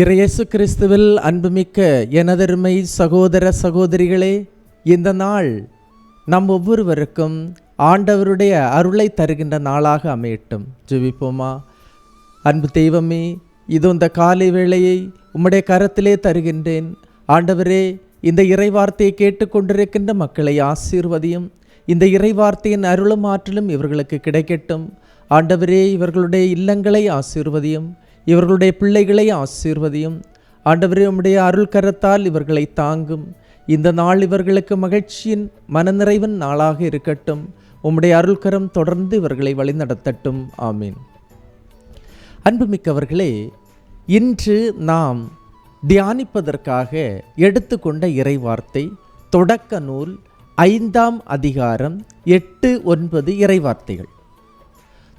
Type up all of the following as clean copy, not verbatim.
இயேசு கிறிஸ்துவில் அன்புமிக்க எனதருமை சகோதர சகோதரிகளே, இந்த நாள் நம் ஒவ்வொருவருக்கும் ஆண்டவருடைய அருளை தருகின்ற நாளாக அமையட்டும். ஜெபிப்போமா. அன்பு தெய்வமே, இதோ இந்த காலை வேளையை உம்முடைய கரத்திலே தருகின்றேன். ஆண்டவரே, இந்த இறைவார்த்தையை கேட்டுக்கொண்டிருக்கின்ற மக்களை ஆசீர்வதியும். இந்த இறைவார்த்தையின் அருளும் ஆற்றலும் இவர்களுக்கு கிடைக்கட்டும். ஆண்டவரே, இவர்களுடைய இல்லங்களை ஆசீர்வதியும், இவர்களுடைய பிள்ளைகளை ஆசீர்வதியும். ஆண்டவரே, உம்முடைய அருள் கரத்தால் இவர்களை தாங்கும். இந்த நாள் இவர்களுக்கு மகிழ்ச்சியின் மனநிறைவின் நாளாக இருக்கட்டும். உம்முடைய அருள்கரம் தொடர்ந்து இவர்களை வழிநடத்தட்டும். ஆமீன். அன்புமிக்கவர்களே, இன்று நாம் தியானிப்பதற்காக எடுத்துக்கொண்ட இறைவார்த்தை தொடக்க நூல் 5ஆம் அதிகாரம் 8-9 இறைவார்த்தைகள்.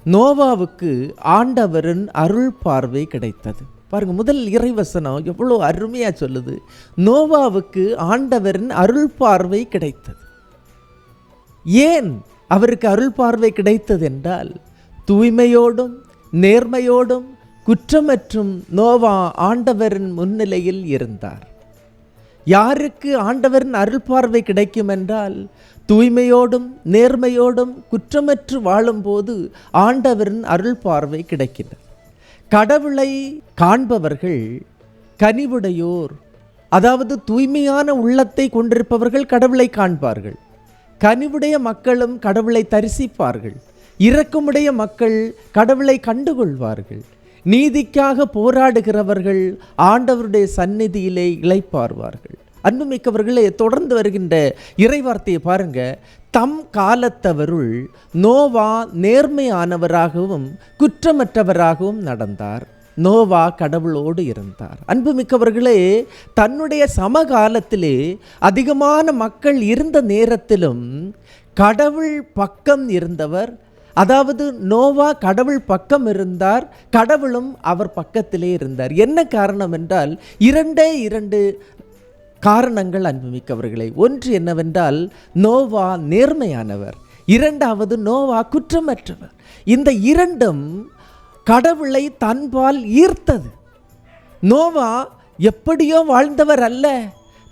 நோவாவுக்கு ஆண்டவரின் அருள் பார்வை கிடைத்தது. பாருங்க, முதல் இறைவசனம் எவ்வளோ அருமையா சொல்லுது. நோவாவுக்கு ஆண்டவரின் அருள் பார்வை கிடைத்தது. ஏன் அவருக்கு அருள் பார்வை கிடைத்தது என்றால், தூய்மையோடும் நேர்மையோடும் குற்றமற்றும் நோவா ஆண்டவரின் முன்னிலையில் இருந்தார். யாருக்கு ஆண்டவரின் அருள் பார்வை கிடைக்கும் என்றால், தூய்மையோடும் நேர்மையோடும் குற்றமற்று வாழும்போது ஆண்டவரின் அருள் பார்வை கிடைக்கிறது. கடவுளை காண்பவர்கள் கனிவுடையோர், அதாவது தூய்மையான உள்ளத்தை கொண்டிருப்பவர்கள் கடவுளை காண்பார்கள். கனிவுடைய மக்களும் கடவுளை தரிசிப்பார்கள். இரக்கமுடைய மக்கள் கடவுளை கண்டுகொள்வார்கள். நீதிக்காக போராடுகிறவர்கள் ஆண்டவருடைய சந்நிதியிலே இளைப்பார்வார்கள். அன்புமிக்கவர்களே, தொடர்ந்து வருகின்ற இறைவார்த்தையை பாருங்க. தம் காலத்தவருள் நோவா நேர்மையானவராகவும் குற்றமற்றவராகவும் நடந்தார். நோவா கடவுளோடு இருந்தார். அன்புமிக்கவர்களே, தன்னுடைய சமகாலத்திலே அதிகமான மக்கள் இருந்த நேரத்திலும் கடவுள் பக்கம் இருந்தவர். அதாவது நோவா கடவுள் பக்கம் இருந்தார், கடவுளும் அவர் பக்கத்திலே இருந்தார். என்ன காரணம் என்றால், இரண்டு காரணங்கள் அன்புமிக்கவர்களே. ஒன்று என்னவென்றால், நோவா நேர்மையானவர், இரண்டாவது நோவா குற்றமற்றவர். இந்த இரண்டும் கடவுளை தன்பால் ஈர்த்தது. நோவா எப்படியோ வாழ்ந்தவர் அல்ல,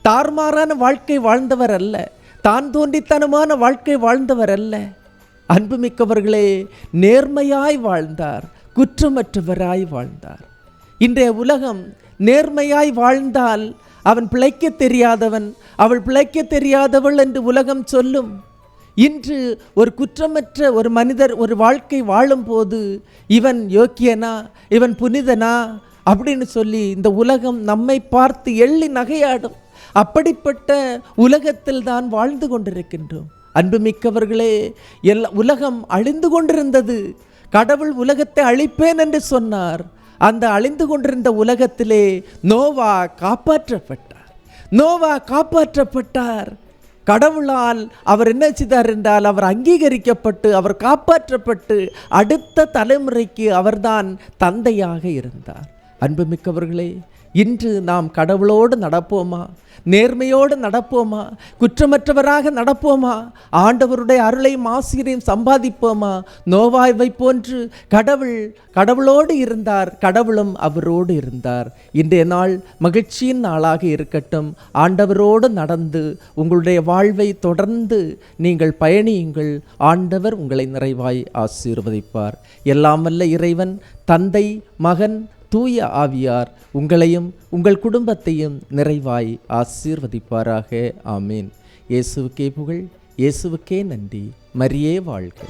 தார்மாறான வாழ்க்கை வாழ்ந்தவர் அல்ல, தான் தோன்றித்தனமான வாழ்க்கை வாழ்ந்தவர் அல்ல. அன்புமிக்கவர்களே, நேர்மையாய் வாழ்ந்தார், குற்றமற்றவராய் வாழ்ந்தார். இன்றைய உலகம் நேர்மையாய் வாழ்ந்தால் அவன் பிழைக்க தெரியாதவன், அவள் பிழைக்க தெரியாதவள் என்று உலகம் சொல்லும். இன்று ஒரு குற்றமற்ற ஒரு மனிதர் ஒரு வாழ்க்கை வாழும்போது இவன் யோக்கியனா, இவன் புனிதனா அப்படின்னு சொல்லி இந்த உலகம் நம்மை பார்த்து எள்ளி நகையாடும். அப்படிப்பட்ட உலகத்தில் தான் வாழ்ந்து கொண்டிருக்கின்றோம். அன்புமிக்கவர்களே, உலகம் அழிந்து கொண்டிருந்தது. கடவுள் உலகத்தை அழிப்பேன் என்று சொன்னார். அந்த அழிந்து கொண்டிருந்த உலகத்திலே நோவா காப்பாற்றப்பட்டார். கடவுளால் அவர் என்ன செய்தார் என்றால், அவர் அங்கீகரிக்கப்பட்டு அவர் காப்பாற்றப்பட்டு அடுத்த தலைமுறைக்கு அவர்தான் தந்தையாக இருந்தார். அன்புமிக்கவர்களே, இன்று நாம் கடவுளோடு நடப்போமா? நேர்மையோடு நடப்போமா? குற்றமற்றவராக நடப்போமா? ஆண்டவருடைய அருளையும் ஆசிரியரையும் சம்பாதிப்போமா? நோவாவை போன்று கடவுளோடு இருந்தார், கடவுளும் அவரோடு இருந்தார். இன்றைய நாள் மகிழ்ச்சியின் நாளாக இருக்கட்டும். ஆண்டவரோடு நடந்து உங்களுடைய வாழ்வை தொடர்ந்து நீங்கள் பயணியுங்கள். ஆண்டவர் உங்களை நிறைவாய் ஆசீர்வதிப்பார். எல்லாம் வல்ல இறைவன், தந்தை, மகன், தூய ஆவியார் உங்களையும் உங்கள் குடும்பத்தையும் நிறைவாய் ஆசீர்வதிப்பாராக. ஆமீன். இயேசுவுக்கே புகழ், இயேசுவுக்கே நன்றி. மரியே வாழ்க.